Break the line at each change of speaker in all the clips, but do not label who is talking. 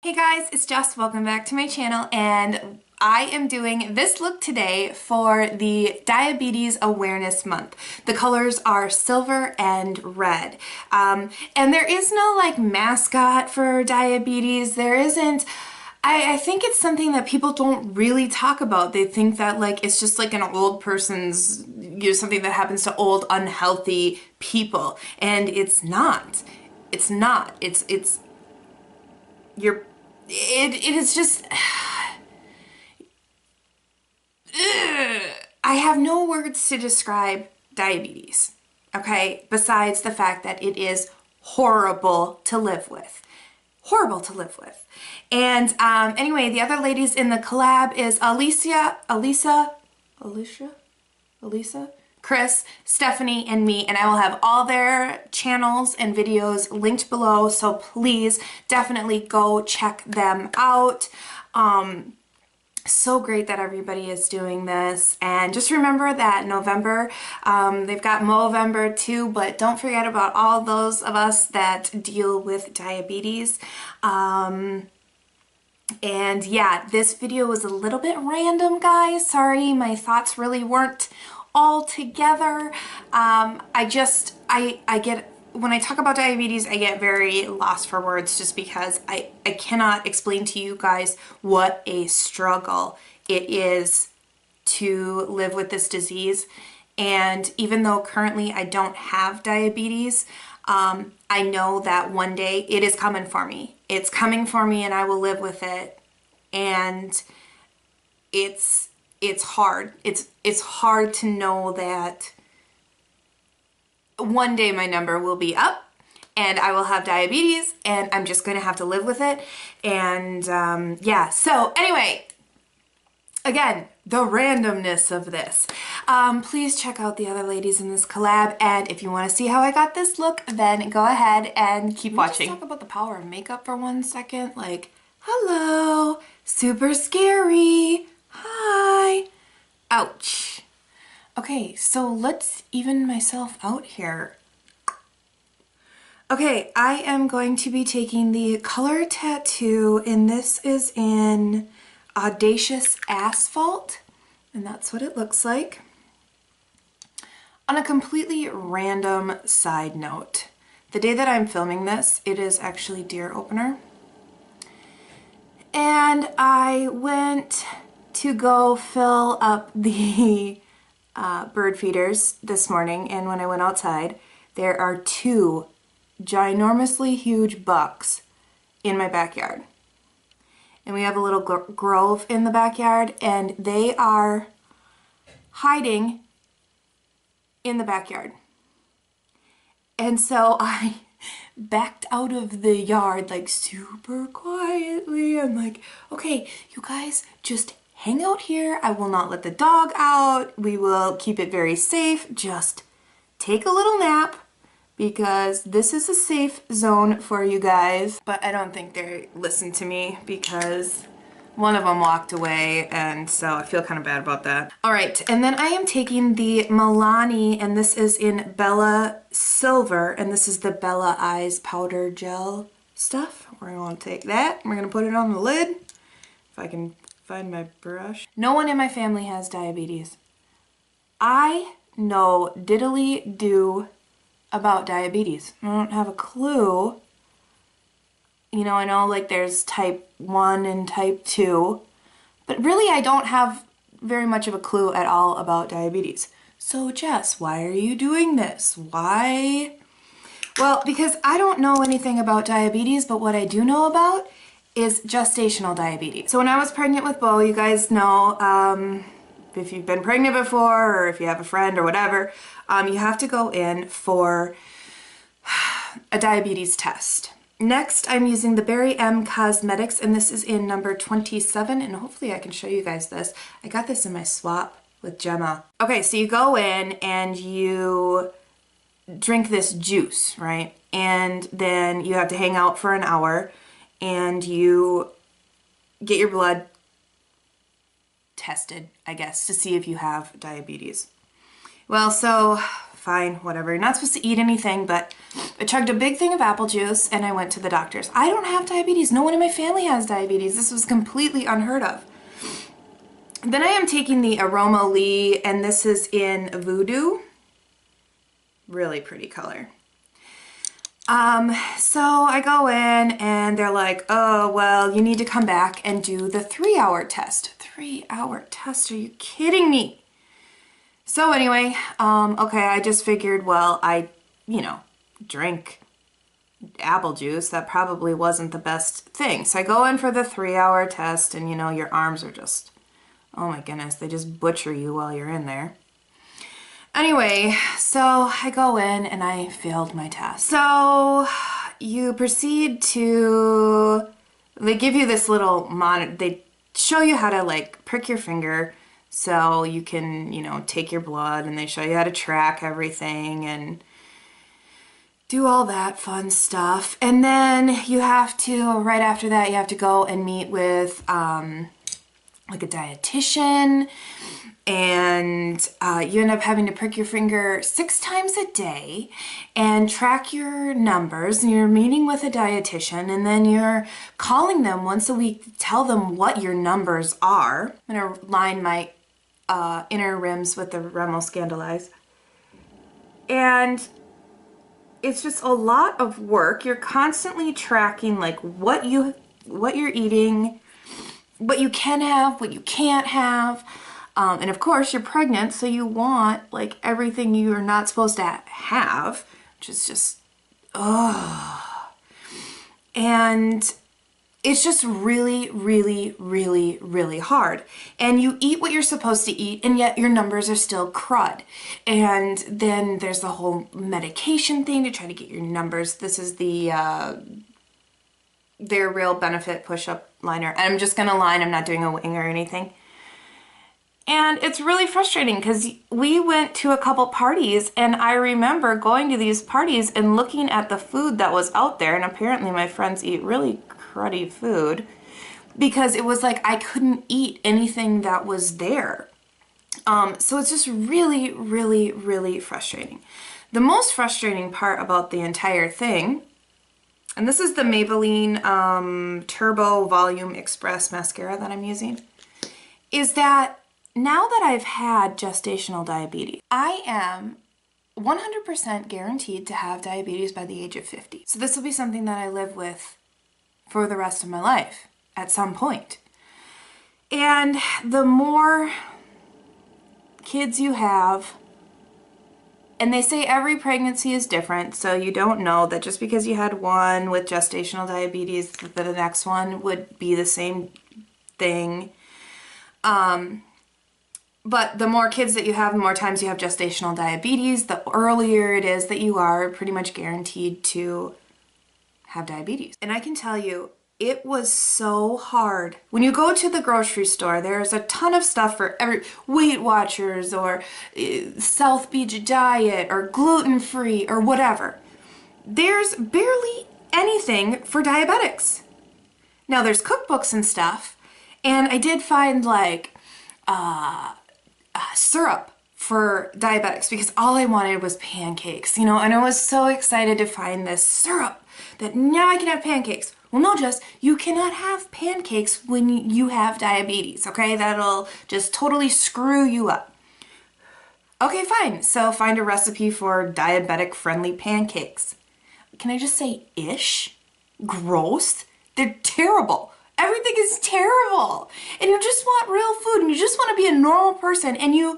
Hey guys, it's Jess. Welcome back to my channel, and I am doing this look today for the Diabetes Awareness Month. The colors are silver and red. And there is no like mascot for diabetes. There isn't. I think it's something that people don't really talk about. They think that like it's just like an old person's, something that happens to old unhealthy people. And it's not. It's not. It is just, I have no words to describe diabetes, okay, besides the fact that it is horrible to live with. Horrible to live with. And anyway, the other ladies in the collab is Alicia, Chris, Stephanie, and me, and I will have all their channels and videos linked below, so please definitely go check them out. So great that everybody is doing this, and just remember that November, they've got Movember too, but don't forget about all those of us that deal with diabetes. And yeah, this video was a little bit random, guys. Sorry, my thoughts really weren't all together. I get, when I talk about diabetes, I get very lost for words just because I cannot explain to you guys what a struggle it is to live with this disease. And even though currently I don't have diabetes, I know that one day it is coming for me. It's coming for me and I will live with it. And it's hard. It's hard to know that one day my number will be up and I will have diabetes and I'm just going to have to live with it. And yeah, so anyway, again, the randomness of this. Please check out the other ladies in this collab, and if you want to see how I got this look, then go ahead and keep watching. Let's talk about the power of makeup for 1 second. Like, hello, super scary. Hi. Ouch. Okay, so let's even myself out here. Okay, I am going to be taking the color tattoo, and this is in Audacious Asphalt, and that's what it looks like. On a completely random side note, the day that I'm filming this, it is actually deer opener. And I went to go fill up the bird feeders this morning, and when I went outside, there are 2 ginormously huge bucks in my backyard. And we have a little grove in the backyard, and they are hiding in the backyard. And so I backed out of the yard like super quietly. I'm like, okay, you guys just hang out here. I will not let the dog out. We will keep it very safe. Just take a little nap because this is a safe zone for you guys. But I don't think they listened to me because one of them walked away, and so I feel kind of bad about that. All right, and then I am taking the Milani, and this is in Bella Silver, and this is the Bella Eyes Powder Gel stuff. We're going to take that, we're going to put it on the lid, if I can find my brush. No one in my family has diabetes. I know diddly do about diabetes. I don't have a clue. You know, I know like there's type 1 and type 2, but really I don't have very much of a clue at all about diabetes. So Jess, why are you doing this? Why? Well, because I don't know anything about diabetes, but what I do know about is gestational diabetes. So when I was pregnant with Bo, you guys know, if you've been pregnant before or if you have a friend or whatever, you have to go in for a diabetes test. Next, I'm using the Berry M Cosmetics, and this is in number 27, and hopefully I can show you guys this. I got this in my swap with Gemma. Okay, so you go in and you drink this juice, right? And then you have to hang out for an hour, and you get your blood tested, I guess, to see if you have diabetes. Well, so fine, whatever. You're not supposed to eat anything, but I chugged a big thing of apple juice and I went to the doctor's. I don't have diabetes. No one in my family has diabetes. This was completely unheard of. Then I am taking the Aroma Lee, and this is in Voodoo. Really pretty color. So I go in and they're like, oh, well, you need to come back and do the 3-hour test. 3-hour test? Are you kidding me? So anyway, okay, I just figured, well, I, drink apple juice. That probably wasn't the best thing. So I go in for the 3-hour test and, your arms are just, oh my goodness, they just butcher you while you're in there. Anyway, so I go in and I failed my test. So you proceed to, they give you this little monitor, they show you how to like prick your finger so you can, take your blood, and they show you how to track everything and do all that fun stuff. And then you have to, right after that, you have to go and meet with like a dietitian, and you end up having to prick your finger 6 times a day and track your numbers, and you're meeting with a dietitian, and then you're calling them once a week to tell them what your numbers are. I'm gonna line my inner rims with the Remo Scandalize. And it's just a lot of work. You're constantly tracking like what you're eating, what you can have, what you can't have. And of course you're pregnant, so you want like everything you're not supposed to have, which is just, oh. And it's just really, really, really, really hard. And you eat what you're supposed to eat, and yet your numbers are still crud. And then there's the whole medication thing to try to get your numbers. This is the their Real Benefit push-up liner. I'm just gonna line, I'm not doing a wing or anything. And it's really frustrating because we went to a couple parties, and I remember going to these parties and looking at the food that was out there, and apparently my friends eat really cruddy food, because it was like I couldn't eat anything that was there. So it's just really, really, really frustrating. The most frustrating part about the entire thing, and this is the Maybelline Turbo Volume Express mascara that I'm using, is that now that I've had gestational diabetes, I am 100% guaranteed to have diabetes by the age of 50. So this will be something that I live with for the rest of my life at some point. And the more kids you have, and they say every pregnancy is different, so you don't know that just because you had one with gestational diabetes that the next one would be the same thing. But the more kids that you have, the more times you have gestational diabetes, the earlier it is that you are pretty much guaranteed to have diabetes. And I can tell you, it was so hard. When you go to the grocery store, there's a ton of stuff for every Weight Watchers or South Beach Diet or gluten-free or whatever. There's barely anything for diabetics. Now there's cookbooks and stuff, and I did find like syrup for diabetics because all I wanted was pancakes, and I was so excited to find this syrup that now I can have pancakes. Well, no, Jess, you cannot have pancakes when you have diabetes, okay? That'll just totally screw you up. Okay, fine. So find a recipe for diabetic-friendly pancakes. Can I just say ish? Gross? They're terrible. Everything is terrible. And you just want real food, and you just want to be a normal person, and you're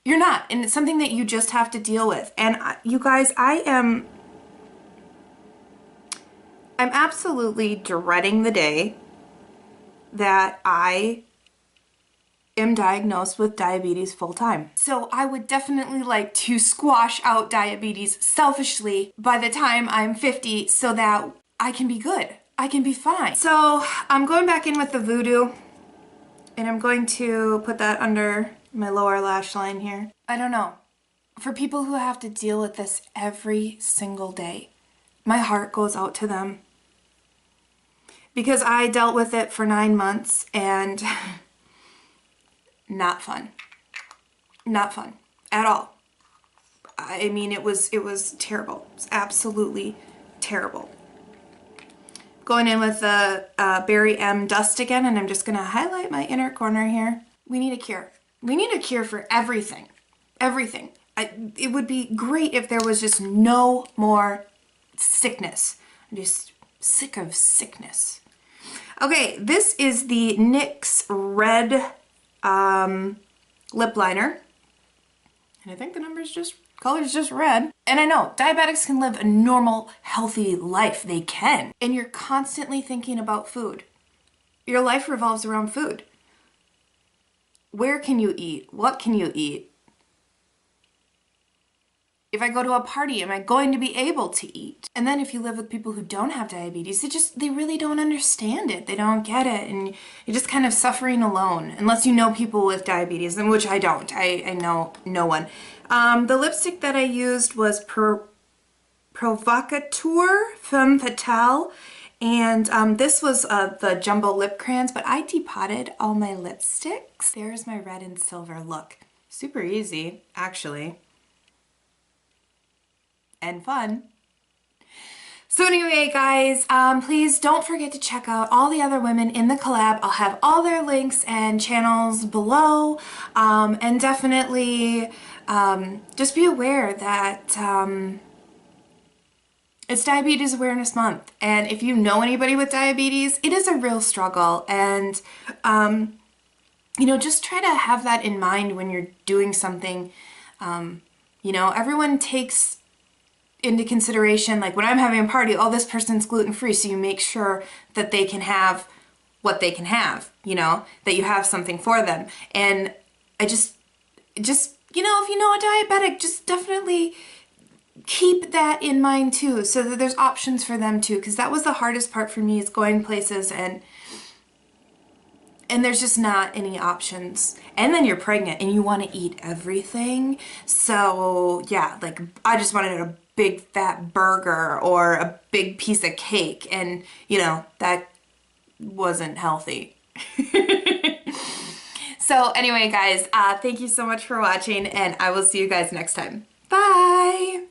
not. And it's something that you just have to deal with. And you guys, I'm absolutely dreading the day that I am diagnosed with diabetes full time. So I would definitely like to squash out diabetes selfishly by the time I'm 50 so that I can be good. I can be fine. So I'm going back in with the Voodoo, and I'm going to put that under my lower lash line here. I don't know. For people who have to deal with this every single day, my heart goes out to them. Because I dealt with it for 9 months, and not fun. Not fun at all. I mean, it was terrible. It was absolutely terrible. Going in with the Berry M Dust again, and I'm just gonna highlight my inner corner here. We need a cure. We need a cure for everything. Everything. It would be great if there was just no more sickness. I'm just sick of sickness. Okay, this is the NYX Red lip liner. And I think the color's just red. And I know, diabetics can live a normal, healthy life. They can. And you're constantly thinking about food. Your life revolves around food. Where can you eat? What can you eat? If I go to a party, am I going to be able to eat? And then if you live with people who don't have diabetes, they really don't understand it. They don't get it. And you're just kind of suffering alone, unless you know people with diabetes, and which I don't. I know no one. The lipstick that I used was Provocateur Femme Fatale. And this was the jumbo lip crayons, but I depotted all my lipsticks. There's my red and silver look. Super easy, actually. And fun. So anyway, guys, please don't forget to check out all the other women in the collab. I'll have all their links and channels below. And definitely just be aware that it's Diabetes Awareness Month. And if you know anybody with diabetes, it is a real struggle. And, you know, just try to have that in mind when you're doing something. You know, everyone takes into consideration, like when I'm having a party, oh, this person's gluten-free, so you make sure that they can have what they can have, you know, that you have something for them. And I just, you know, if you know a diabetic, just definitely keep that in mind too, so that there's options for them too, because that was the hardest part for me, is going places and there's just not any options. And then you're pregnant and you want to eat everything. So yeah, like I just wanted a big fat burger or a big piece of cake, and you know, that wasn't healthy. So anyway, guys, thank you so much for watching, and I will see you guys next time. Bye!